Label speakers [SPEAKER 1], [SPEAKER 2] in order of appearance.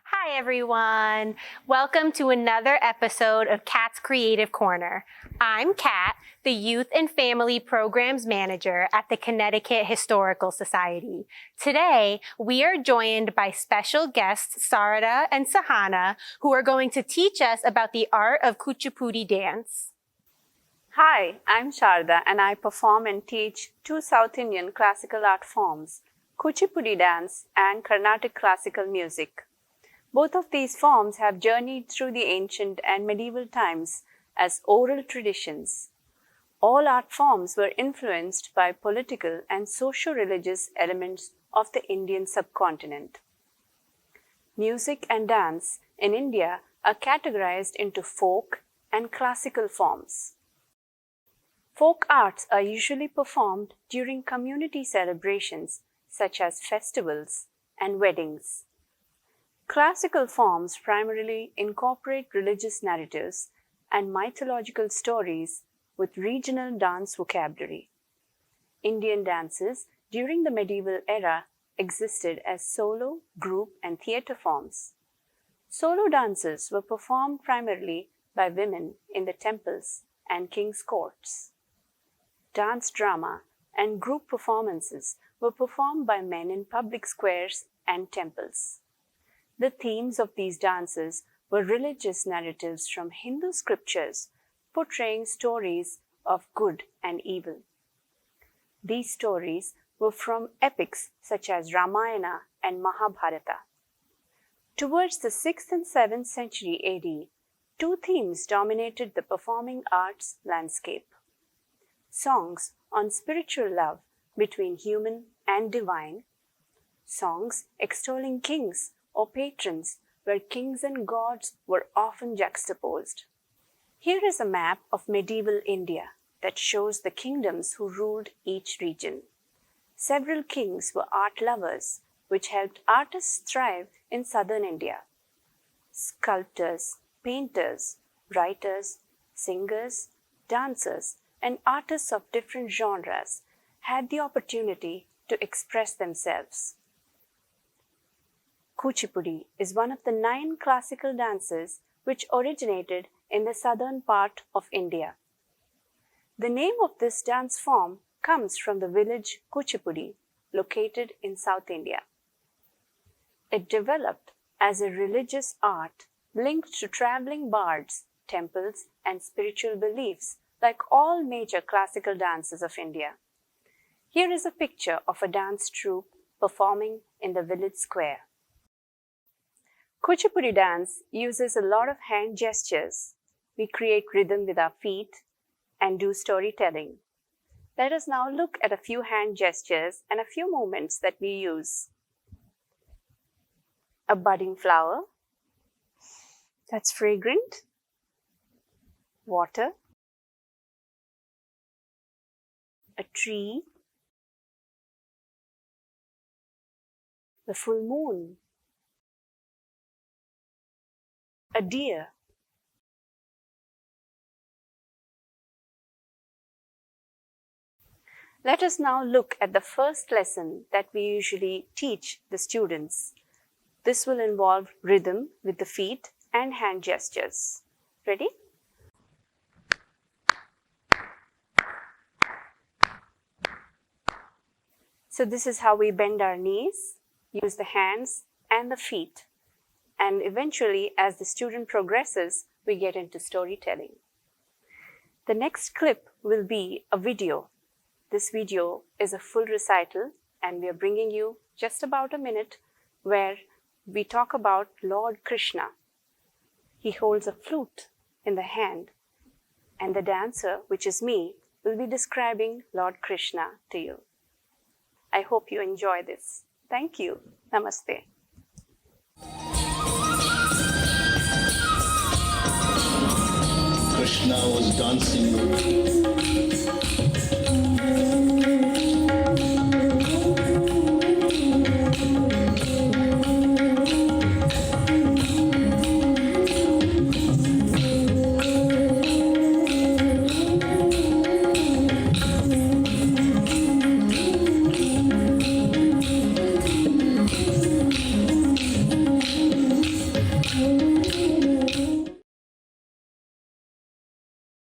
[SPEAKER 1] Hi, everyone. Welcome to another episode of Kat's Creative Corner. I'm Kat, the Youth and Family Programs Manager at the Connecticut Historical Society. Today, we are joined by special guests Sarada and Sahana, who are going to teach us about the art of Kuchipudi dance.
[SPEAKER 2] Hi, I'm Sarada and I perform and teach two South Indian classical art forms, Kuchipudi dance and Carnatic classical music. Both of these forms have journeyed through the ancient and medieval times as oral traditions. All art forms were influenced by political and socio-religious elements of the Indian subcontinent. Music and dance in India are categorized into folk and classical forms. Folk arts are usually performed during community celebrations such as festivals and weddings. Classical forms primarily incorporate religious narratives and mythological stories with regional dance vocabulary. Indian dances during the medieval era existed as solo, group, and theatre forms. Solo dances were performed primarily by women in the temples and king's courts. Dance drama and group performances were performed by men in public squares and temples. The themes of these dances were religious narratives from Hindu scriptures portraying stories of good and evil. These stories were from epics such as Ramayana and Mahabharata. Towards the 6th and 7th century AD, two themes dominated the performing arts landscape: songs on spiritual love between human and divine, songs extolling kings or patrons where kings and gods were often juxtaposed. Here is a map of medieval India that shows the kingdoms who ruled each region. Several kings were art lovers, which helped artists thrive in southern India. Sculptors, painters, writers, singers, dancers, and artists of different genres had the opportunity to express themselves. Kuchipudi is one of the 9 classical dances which originated in the southern part of India. The name of this dance form comes from the village Kuchipudi, located in South India. It developed as a religious art linked to traveling bards, temples, and spiritual beliefs, like all major classical dances of India. Here is a picture of a dance troupe performing in the village square. Kuchipudi dance uses a lot of hand gestures. We create rhythm with our feet and do storytelling. Let us now look at a few hand gestures and a few movements that we use. A budding flower that's fragrant, water, a tree, the full moon, a deer, let us now look at the first lesson that we usually teach the students. This will involve rhythm with the feet and hand gestures. Ready? So this is how we bend our knees, use the hands and the feet. And eventually, as the student progresses, we get into storytelling. The next clip will be a video. This video is a full recital, and we are bringing you just about a minute where we talk about Lord Krishna. He holds a flute in the hand, and the dancer, which is me, will be describing Lord Krishna to you. I hope you enjoy this. Thank you. Namaste.
[SPEAKER 3] Krishna was dancing. you.